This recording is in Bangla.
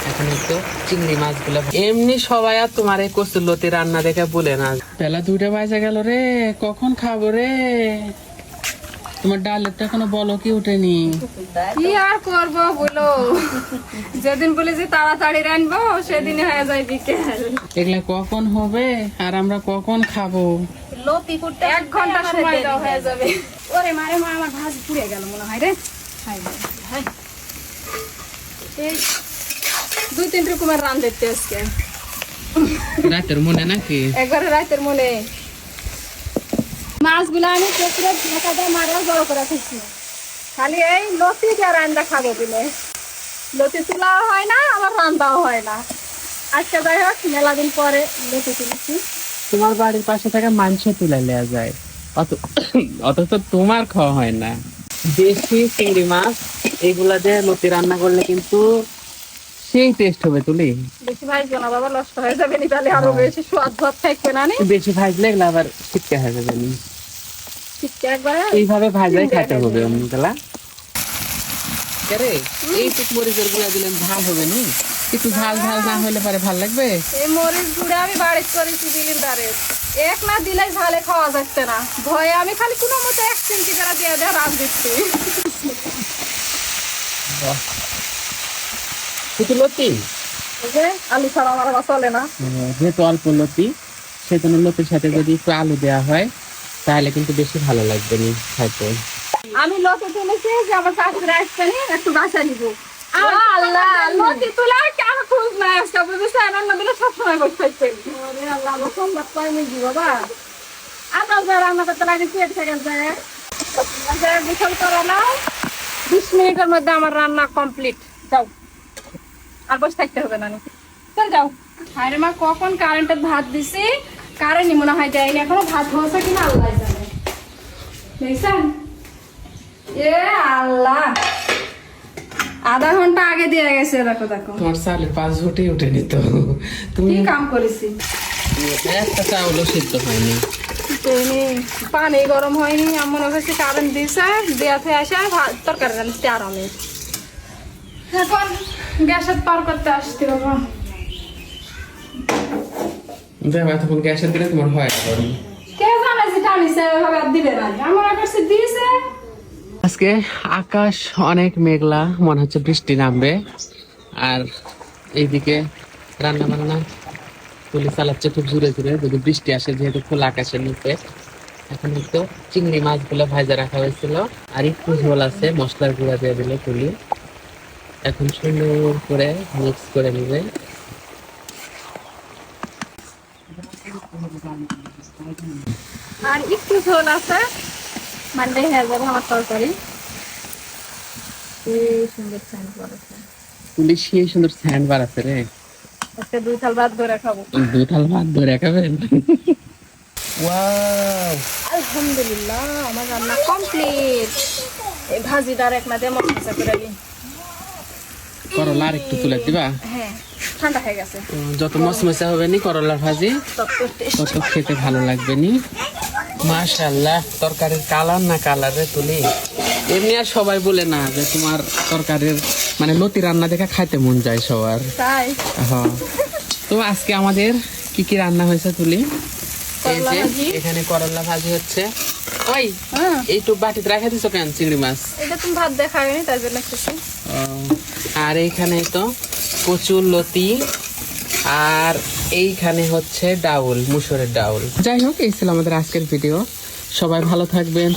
এখন তো চিংড়ি মাছগুলো এমনি সবাই আর তোমার এই কচুরলতি রান্না দেখে বলে না, বেলা 2টা বাজে গেল রে, কখন খাবো রে? তোমার ডালের তো এখনো বলো কি উঠেনি। কি আর করবো বলো, যেদিন বলে যে তাড়াতাড়ি রানবো সেদিন হয়ে যায় বিকেল। এগুলা কখন হবে আর আমরা কখন খাবো? লতি করতে 1 ঘন্টা সময় দাও হয়ে যাবে। ওরে মারে মা, আমার ভাত পুড়ে গেল মনে হয় রে। এই 2-3 রকমের রান দেখতে আজকে রাতের মনে নাকি? একবারে রাতের মনে। মাছগুলো আমি পুকুরে ঢাকা দিয়ে মারা জড়ো করে রাখছি, খালি এই লতি দিয়ে রান্না খাবো দিলে। লতি তোলাও হয় না, আমার রান্নাও হয় না। আজকে যাই হোক মেলা দিন পরে লতি তুলেছি। তোমার বাড়ির পাশে থেকে মাংস তুলে নেওয়া যায়, অথচ তোমার খাওয়া হয় না। দেশি চিংড়ি মাছ এগুলা দিয়ে লতি রান্না করলে কিন্তু সেই টেস্ট হবে। তুলি বেশি ভাজবো না বাবা, নষ্ট হয়ে যাবে নি, তাহলে আরো বেশি স্বাদ ভাত থাকবে না নি। বেশি ভাজলে এগুলা আবার ছিটকে হয়ে যাবে নি। ঠিকঠাক একবারে এইভাবে ভাজাই খাইতে হবে অন্যগুলা। এই টুক মরিচের গুঁড়া দিলে ঝাল হবে নি, একটু ঝাল ঝাল না হলে পরে ভাল লাগবে। এই মরিচ গুঁড়া আমি বাড়িতে করেছি বিলিন্দারে, এক না দিলে ঝালে খাওয়া যাচ্ছে না। ভয়ে আমি খালি কোনো মতো 1 চিমটি করে দিয়ে দিয়ে রান দিচ্ছি। শুধু লতি, এই যে আলু ছাড়া আমার আবার চলে না। যেহেতু অল্প লতি, সেজন্য লতির সাথে যদি একটু আলু দেওয়া হয় তাহলে কিন্তু বেশি ভালো লাগবে নি খাইতে। আমি লতি তুলেছি যে আমার শাশুড়ি আসছে নি, একটু বাসা নিব। আল্লাহ, লতি তুলে আর কেন খোঁজ নাই আজকে বুঝেছে, রান্না দিলে সবসময় বসে থাকতে। ওরে আল্লাহ, আমার সোমবার পাই নিবি বাবা। আপনার যা রান্না করতে লাগে পেট থেকে যায়। বিশাল করা নাও, 20 মিনিটের মধ্যে আমার রান্না কমপ্লিট। যাও, আর বসে থাকতে হবে না। চল যাও। আরে মা, কখন কারেন্টের ভাত দিছি, কারেন্টই মনে হয় দেয়নি, এখনো ভাত হয়েছে কিনা আল্লাহ জানে। দেখছেন? এ আল্লাহ, আধা ঘন্টা আগে দিয়ে গেছে। দেখো দেখো তোমার চালের 5 ঘটি উঠেনি তো, তুমি কি কাম করেছি। একটা চাউলও সিদ্ধ হয়নি। পানি গরম হয়নি, এমন হয়েছে কারেন্ট দিয়েছে, দেয়াতে আসে তরকারি রান্নাতে আরামে। এখন গ্যাসের পার করতে আসতে বাবা। দেখো তখন গ্যাসের দিলে তোমার হয় গরম। কে জানে যে টানিছে এভাবে আর দিবে না, আমার কাছে দিয়েছে। আজকে আকাশ অনেক মেঘলা, মনে হচ্ছে বৃষ্টি নামবে। আর এইদিকে রান্না বান্না তুলি চালাচ্ছে খুব জোরে জোরে, যদি বৃষ্টি আসে, যেহেতু খোলা আকাশের নিচে। এখন তো চিংড়ি মাছগুলো ভাজা রাখা হয়েছিল, আর একটু ঝোল আছে, মশলার গুঁড়া দিয়ে দিলে তুলি। এখন সুন্দর করে মিক্স করে নিবে। আর একটু ঝোল আছে, মানে হয়ে যাবে আমার তরকারি। সুন্দর স্যান্ড বানাচ্ছে, তুলি সেই সুন্দর স্যান্ড বাড়াচ্ছে রে। আজকে 2 থাল ভাত ধরে খাবো। 2 থাল ভাত ধরে খাবেন? ওয়াও, আলহামদুলিল্লাহ, আমার রান্না কমপ্লিট। এই ভাজিটার এক না দিয়ে মশলা করে দিই। করলা আর একটু তুলে দিবা। হ্যাঁ, ঠান্ডা হয়ে গেছে। যত মশমশা হবে নি করলার ভাজি, তত খেতে ভালো লাগবে নি। মাশাআল্লাহ, তরকারির কালার না কালারে তুলি। এমনি আর সবাই বলে না যে তোমার তরকারির মানে লতি রান্না দেখে খাইতে মন যায় সবার। তাই হ্যাঁ, তো আজকে আমাদের কি কি রান্না হয়েছে তুলি? এই যে এখানে করলা ভাজি হচ্ছে। ওই এইটু বাটিতে রাখা দিছো কেন চিংড়ি মাছ? এটা তুমি ভাত দেখাবে নি, তাই জন্য কিছু। আর এইখানে তো কচুর লতি, আর এইখানে হচ্ছে ডাউল, মুসুরের ডাউল। যাই হোক, এই ছিল আমাদের আজকের ভিডিও। সবাই ভালো থাকবেন।